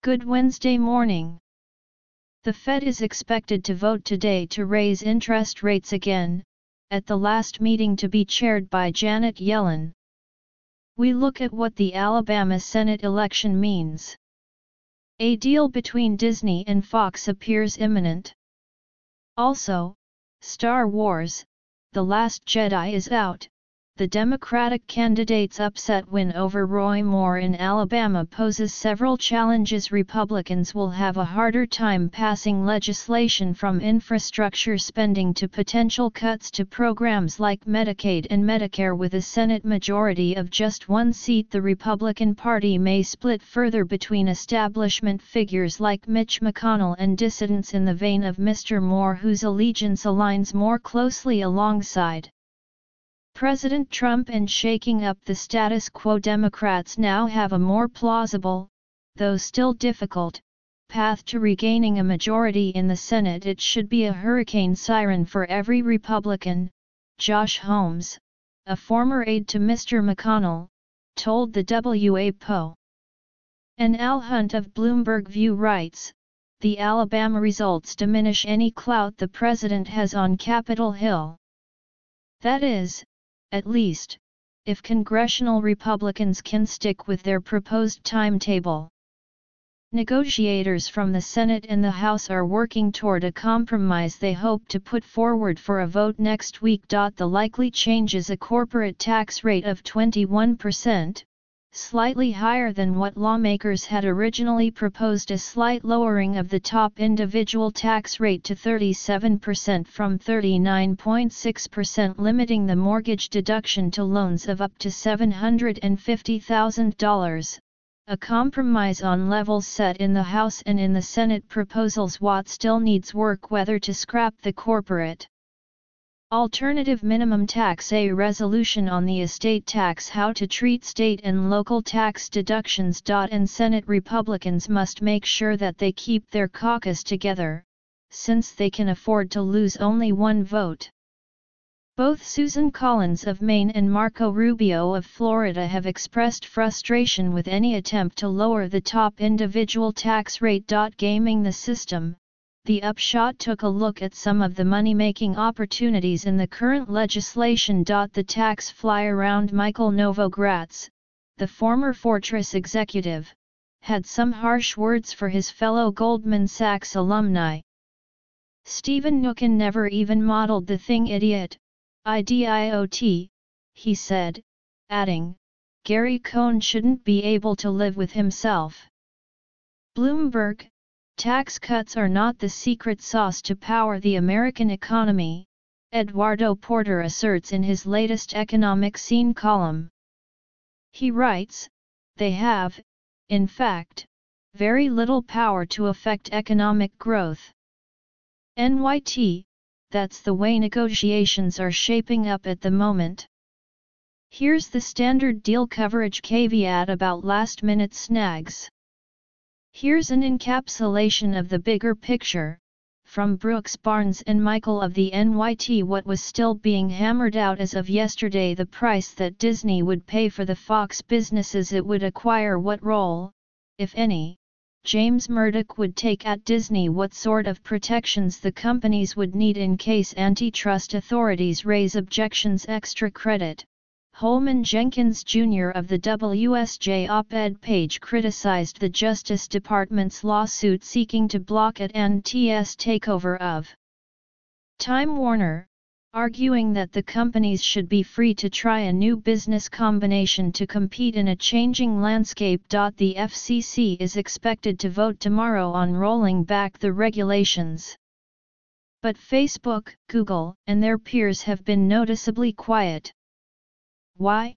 Good Wednesday morning. The Fed is expected to vote today to raise interest rates again, at the last meeting to be chaired by Janet Yellen. We look at what the Alabama Senate election means. A deal between Disney and Fox appears imminent. Also, Star Wars: The Last Jedi is out. The Democratic candidate's upset win over Roy Moore in Alabama poses several challenges. Republicans will have a harder time passing legislation from infrastructure spending to potential cuts to programs like Medicaid and Medicare. With a Senate majority of just one seat, the Republican Party may split further between establishment figures like Mitch McConnell and dissidents in the vein of Mr. Moore, whose allegiance aligns more closely alongside President Trump and shaking up the status quo. Democrats now have a more plausible, though still difficult, path to regaining a majority in the Senate. It should be a hurricane siren for every Republican, Josh Holmes, a former aide to Mr. McConnell, told the WAPO. And Al Hunt of Bloomberg View writes, the Alabama results diminish any clout the president has on Capitol Hill. That is, at least, if congressional Republicans can stick with their proposed timetable. Negotiators from the Senate and the House are working toward a compromise they hope to put forward for a vote next week. The likely change is a corporate tax rate of 21%, slightly higher than what lawmakers had originally proposed. A slight lowering of the top individual tax rate to 37% from 39.6%, limiting the mortgage deduction to loans of up to $750,000, a compromise on levels set in the House and in the Senate proposals. What still needs work: whether to scrap the corporate alternative minimum tax, a resolution on the estate tax, how to treat state and local tax deductions. And Senate Republicans must make sure that they keep their caucus together, since they can afford to lose only one vote. Both Susan Collins of Maine and Marco Rubio of Florida have expressed frustration with any attempt to lower the top individual tax rate. Gaming the system. The Upshot took a look at some of the money-making opportunities in the current legislation. The tax fly around. Michael Novogratz, the former Fortress executive, had some harsh words for his fellow Goldman Sachs alumni. Stephen Nookin never even modeled the thing. Idiot, idiot, he said, adding, Gary Cohn shouldn't be able to live with himself. Bloomberg, tax cuts are not the secret sauce to power the American economy, Eduardo Porter asserts in his latest Economic Scene column. He writes, they have, in fact, very little power to affect economic growth. NYT, that's the way negotiations are shaping up at the moment. Here's the standard deal coverage caveat about last-minute snags. Here's an encapsulation of the bigger picture, from Brooks Barnes and Michael of the NYT. What was still being hammered out as of yesterday: the price that Disney would pay for the Fox businesses it would acquire, what role, if any, James Murdoch would take at Disney, what sort of protections the companies would need in case antitrust authorities raise objections. Extra credit. Holman Jenkins Jr. of the WSJ op-ed page criticized the Justice Department's lawsuit seeking to block AT&T's takeover of Time Warner, arguing that the companies should be free to try a new business combination to compete in a changing landscape. The FCC is expected to vote tomorrow on rolling back the regulations. But Facebook, Google, and their peers have been noticeably quiet. Why?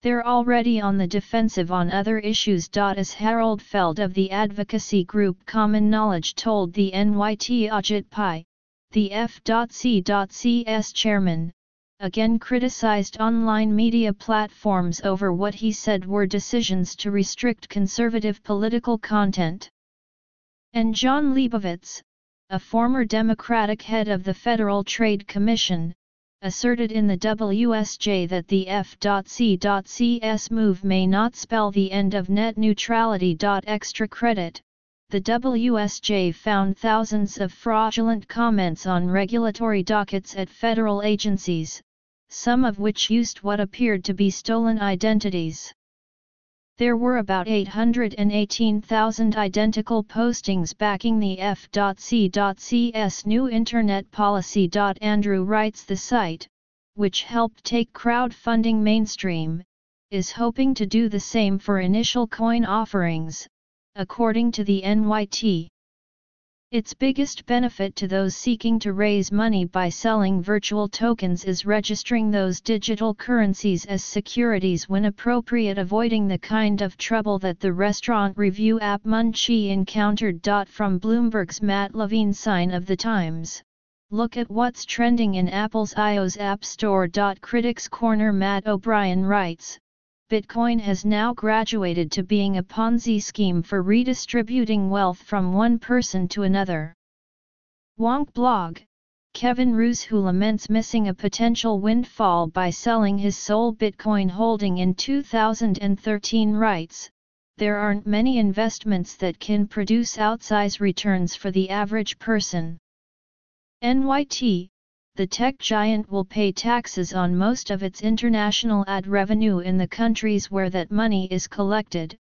They're already on the defensive on other issues. As Harold Feld of the advocacy group Common Knowledge told the NYT, Ajit Pai, the F.C.C's chairman, again criticized online media platforms over what he said were decisions to restrict conservative political content. And John Leibovitz, a former Democratic head of the Federal Trade Commission, asserted in the WSJ that the F.C.CS move may not spell the end of net neutrality. Extra credit, the WSJ found thousands of fraudulent comments on regulatory dockets at federal agencies, some of which used what appeared to be stolen identities. There were about 818,000 identical postings backing the F.C.CS new internet policy. Andrew writes the site, which helped take crowdfunding mainstream, is hoping to do the same for initial coin offerings, according to the NYT. Its biggest benefit to those seeking to raise money by selling virtual tokens is registering those digital currencies as securities when appropriate, avoiding the kind of trouble that the restaurant review app Munchie encountered. From Bloomberg's Matt Levine Sign of the Times, look at what's trending in Apple's iOS App Store. Critics Corner Matt O'Brien writes, Bitcoin has now graduated to being a Ponzi scheme for redistributing wealth from one person to another. Wonk blog, Kevin Roos, who laments missing a potential windfall by selling his sole Bitcoin holding in 2013, writes, there aren't many investments that can produce outsized returns for the average person. NYT, the tech giant will pay taxes on most of its international ad revenue in the countries where that money is collected,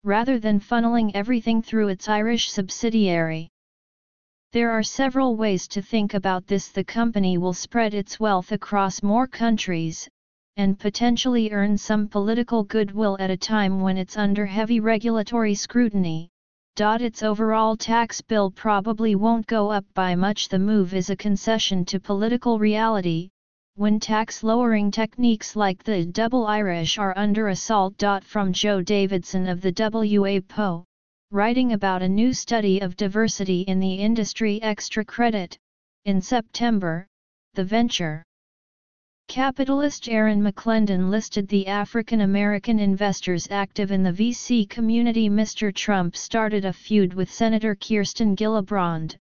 rather than funneling everything through its Irish subsidiary. There are several ways to think about this. The company will spread its wealth across more countries, and potentially earn some political goodwill at a time when it's under heavy regulatory scrutiny. Its overall tax bill probably won't go up by much. The move is a concession to political reality, when tax-lowering techniques like the double Irish are under assault. From Joe Davidson of the WAPO, writing about a new study of diversity in the industry. Extra credit, in September, the venture capitalist Aaron McClendon listed the African American investors active in the VC community. Mr. Trump started a feud with Senator Kirsten Gillibrand,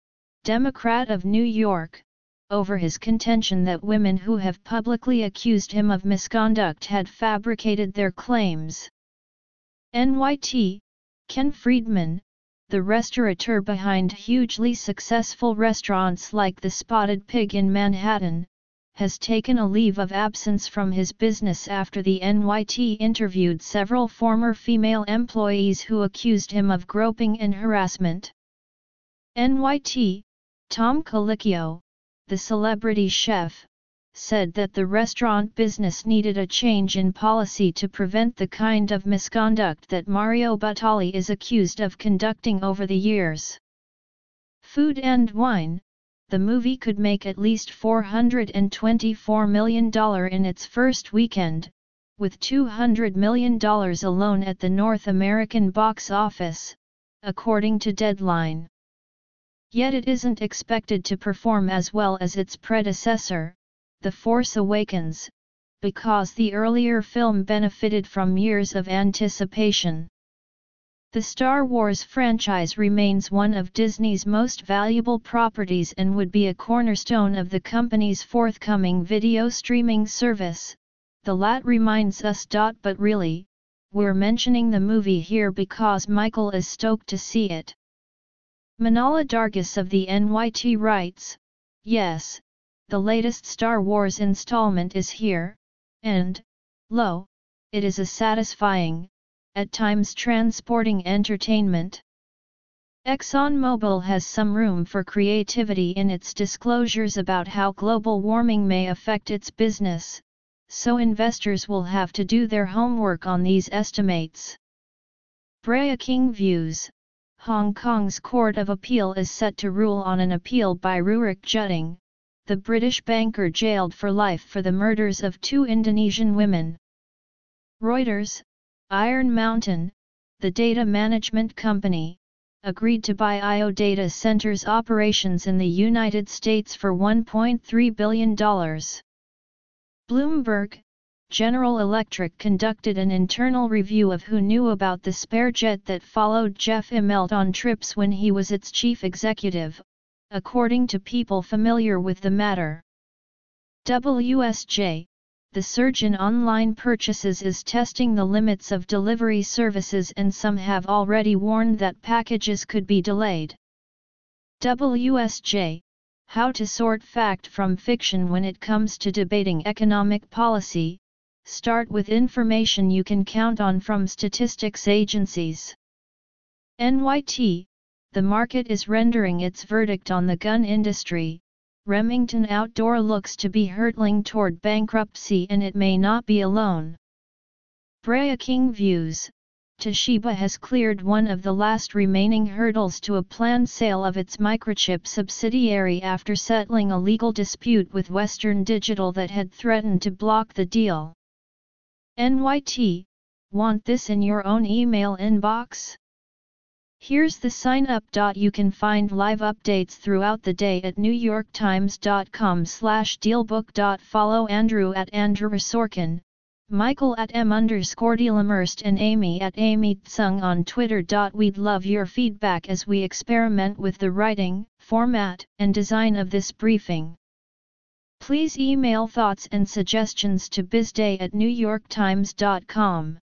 Democrat of New York, over his contention that women who have publicly accused him of misconduct had fabricated their claims. NYT, Ken Friedman, the restaurateur behind hugely successful restaurants like the Spotted Pig in Manhattan, has taken a leave of absence from his business after the NYT interviewed several former female employees who accused him of groping and harassment. NYT, Tom Colicchio, the celebrity chef, said that the restaurant business needed a change in policy to prevent the kind of misconduct that Mario Batali is accused of conducting over the years. Food and Wine, the movie could make at least $424 million in its first weekend, with $200 million alone at the North American box office, according to Deadline. Yet it isn't expected to perform as well as its predecessor, The Force Awakens, because the earlier film benefited from years of anticipation. The Star Wars franchise remains one of Disney's most valuable properties and would be a cornerstone of the company's forthcoming video streaming service, The Lat reminds us. But really, we're mentioning the movie here because Michael is stoked to see it. Manala Dargis of the NYT writes, yes, the latest Star Wars installment is here, and, lo, it is a satisfying, at times transporting entertainment. ExxonMobil has some room for creativity in its disclosures about how global warming may affect its business, so investors will have to do their homework on these estimates. Brea King views, Hong Kong's Court of Appeal is set to rule on an appeal by Rurik Jutting, the British banker jailed for life for the murders of 2 Indonesian women. Reuters, Iron Mountain, the data management company, agreed to buy IO Data Centers operations in the United States for $1.3 billion. Bloomberg, General Electric conducted an internal review of who knew about the spare jet that followed Jeff Immelt on trips when he was its chief executive, according to people familiar with the matter. WSJ, the surge in online purchases is testing the limits of delivery services and some have already warned that packages could be delayed. WSJ, how to sort fact from fiction when it comes to debating economic policy. Start with information you can count on from statistics agencies. NYT, the market is rendering its verdict on the gun industry. Remington Outdoor looks to be hurtling toward bankruptcy and it may not be alone. Breaking Views, Toshiba has cleared one of the last remaining hurdles to a planned sale of its microchip subsidiary after settling a legal dispute with Western Digital that had threatened to block the deal. NYT, want this in your own email inbox? Here's the sign up. You can find live updates throughout the day at newyorktimes.com/dealbook. Follow Andrew at Andrew Sorkin, Michael at M_Dealimmersed and Amy at Amy Tsung on Twitter. We'd love your feedback as we experiment with the writing, format, and design of this briefing. Please email thoughts and suggestions to bizday@newyorktimes.com.